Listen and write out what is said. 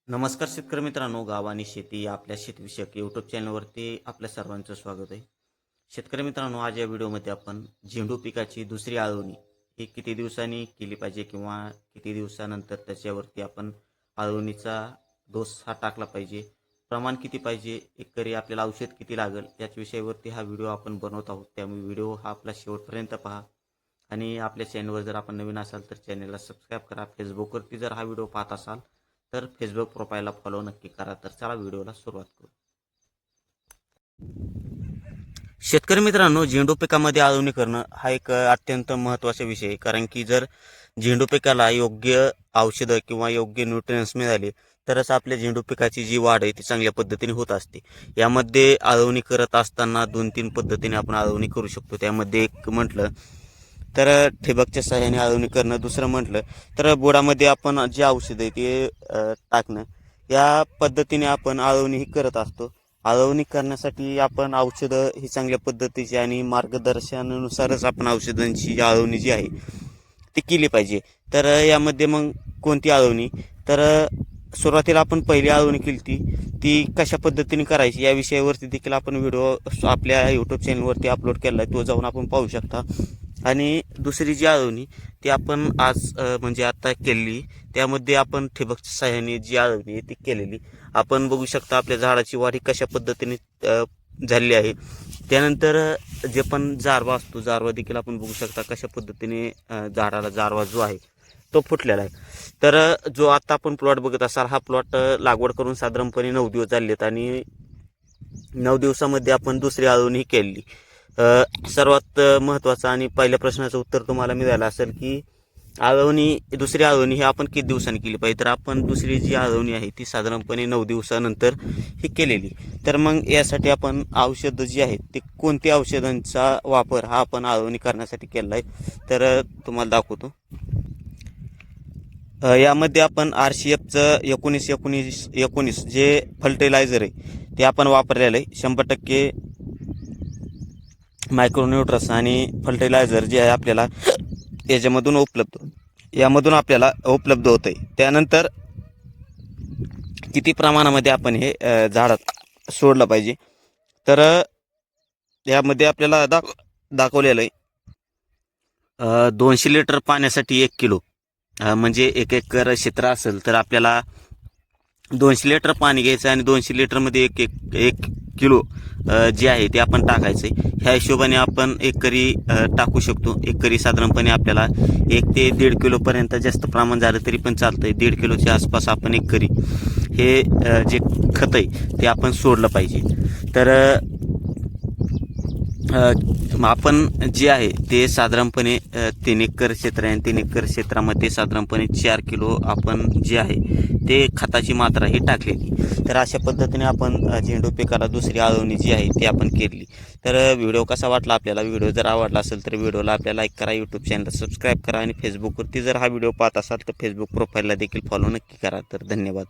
नमस्कार शेतकरी मित्रांनो, गाव आणि शेती या आपल्या शेतीविषयक यूट्यूब चॅनलवरती आपल्या सर्वांचं स्वागत आहे. शेतकरी मित्रांनो, आज या व्हिडिओमध्ये आपण झेंडू पिकाची दुसरी आळवणी ही किती दिवसांनी केली पाहिजे किंवा किती दिवसानंतर त्याच्यावरती आपण आळवणीचा डोस हा टाकला पाहिजे, प्रमाण किती पाहिजे, एकरी आपल्याला औषध किती लागेल याच विषयावरती हा व्हिडिओ आपण बनवत आहोत. त्यामुळे व्हिडिओ हा आपला शेवटपर्यंत पहा आणि आपल्या चॅनलवर जर आपण नवीन असाल तर चॅनलला सबस्क्राईब करा. फेसबुकवरती जर हा व्हिडिओ पाहत असाल तर फेसबुक प्रोफाईलला फॉलो नक्की करा. तर चला व्हिडिओला सुरुवात करू. शेतकरी मित्रांनो, झेंडू पिकामध्ये आळवणी करणं हा एक अत्यंत महत्त्वाचा विषय आहे. कारण की जर झेंडू पिकाला योग्य औषधं किंवा योग्य न्यूट्रियन्स मिळाले तरच आपल्या झेंडू पिकाची जी वाढ आहे ती चांगल्या पद्धतीने होत असते. यामध्ये आळवणी करत असताना 2-3 पद्धतीने आपण आळवणी करू शकतो. त्यामध्ये एक म्हटलं तर ठिबकच्या सहाय्याने आळवणी करणं, दुसरं म्हटलं तर बुडामध्ये आपण जे औषध आहे ते टाकणं, या पद्धतीने आपण आळवणी ही करत असतो. आळवणी करण्यासाठी आपण औषधं ही चांगल्या पद्धतीची आणि मार्गदर्शनानुसारच आपण औषधांची आळवणी जी आहे ती केली पाहिजे. तर यामध्ये मग कोणती आळवणी, तर सुरुवातीला आपण पहिली आळवणी केली ती कशा पद्धतीने करायची या विषयावरती देखील आपण व्हिडिओ आपल्या यूट्यूब चॅनलवरती अपलोड केला आहे, तो जाऊन आपण पाहू शकता. आणि दुसरी जी आळवणी ती आपण आज म्हणजे आता केलेली, त्यामध्ये आपण ठिबकच्या सहाय्याने जी आळवणी आहे ती केलेली. आपण बघू शकता आपल्या झाडाची वाढ ही कशा पद्धतीने झालेली आहे. त्यानंतर जे पण जारवा असतो, जारवा देखील आपण बघू शकता कशा पद्धतीने झाडाला जारवा जो आहे तो फुटलेला आहे. तर जो आता आपण प्लॉट बघत असाल, हा प्लॉट लागवड करून साधारणपणे 9 दिवस झाले आहेत आणि 9 दिवसामध्ये आपण दुसरी आळवणी केलेली. सर्वात महत्त्वाचं आणि पहिल्या प्रश्नाचं उत्तर तुम्हाला मिळालं असेल की दुसरी आळवणी ही आपण किती दिवसांनी केली पाहिजे. तर आपण दुसरी जी आळवणी आहे ती साधारणपणे 9 दिवसानंतर ही केलेली. तर मग यासाठी आपण औषधं जी आहेत ते कोणत्या औषधांचा वापर हा आपण आळवणी करण्यासाठी केला आहे तर तुम्हाला दाखवतो. यामध्ये आपण RCFचं 19-19-19 जे फर्टिलायझर आहे ते आपण वापरलेलं आहे. 100% मायक्रोन्यूट्रस आणि फर्टिलायझर जे आहे आपल्याला यामधून आपल्याला उपलब्ध होतं आहे. त्यानंतर किती प्रमाणामध्ये आपण हे झाडात सोडलं पाहिजे, तर यामध्ये आपल्याला दाखवलेलं आहे 200 लिटर पाण्यासाठी 1 किलो, म्हणजे 1 एकर क्षेत्र असेल तर आपल्याला 200 लिटर पाणी घ्यायचं आणि 200 लिटरमध्ये एक किलो जे आहे ते आपण टाकायचं आहे. ह्या हिशोबाने आपण एकरी टाकू शकतो. एकरी साधारणपणे आपल्याला 1 ते 1.5 किलोपर्यंत जास्त प्रमाण झालं तरी पण चालतं आहे. 1.5 किलोच्या आसपास आपण एकरी हे जे खत आहे ते आपण सोडलं पाहिजे. तर आपण जे आहे ते साधारणपणे 3 एकर क्षेत्र आहे आणि 3 एकर क्षेत्रामध्ये साधारणपणे 4 किलो आपण जे आहे ते खताची मात्रा ही टाकलेली. तर अशा पद्धतीने आपण झेंडू पिकाला दुसरी आळवणी जी आहे ती आपण केली. तर व्हिडिओ कसा वाटला आपल्याला, व्हिडिओ जर आवडला असेल तर व्हिडिओला आपल्याला लाईक करा, यूट्यूब चॅनलला सबस्क्राईब करा आणि फेसबुकवरती जर हा व्हिडिओ पाहत असाल तर फेसबुक प्रोफाईलला देखील फॉलो नक्की करा. तर धन्यवाद.